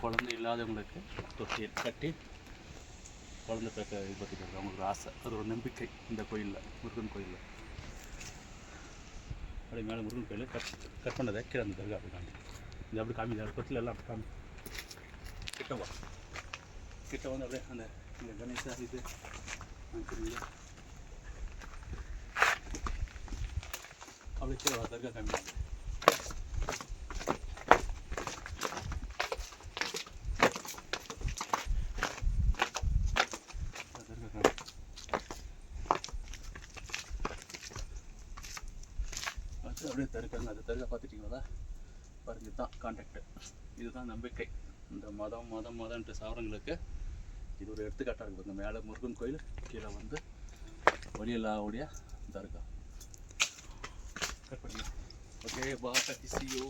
குழந்தை இல்லாதவங்களுக்கு தொட்டில் கட்டி குழந்தை பேக்க இது பார்த்துக்கிறது அவங்களுக்கு ஆசை, அது ஒரு நம்பிக்கை. இந்த கோயிலில், முருகன் கோயிலில் அப்படியே மேலே முருகன் கோயில் கட் பண்ணதை கீழே அந்த தர்கா அப்படி காமி, இந்த அப்படி காமி தொட்டில் எல்லாம் அப்படி காமி கிட்டவா கிட்ட வந்து அப்படியே அந்த இந்த கணேசா இது சரிங்களா அப்படியே கீழே தர்கா காமி. அப்படியே தருக்காங்க, அந்த தருகா பார்த்துட்டிங்களா பாருங்க, இதுதான் கான்டாக்டு, இதுதான் நம்பிக்கை. இந்த மதம்ன்ட்டு சாவரங்களுக்கு இது ஒரு எடுத்துக்காட்டாக இருக்குது. இந்த மேலே முருகன் கோயில், கீழே வந்து வழியல்லாவுடைய தர்கா. கட் பண்ணுங்க. Okay, bye, C you.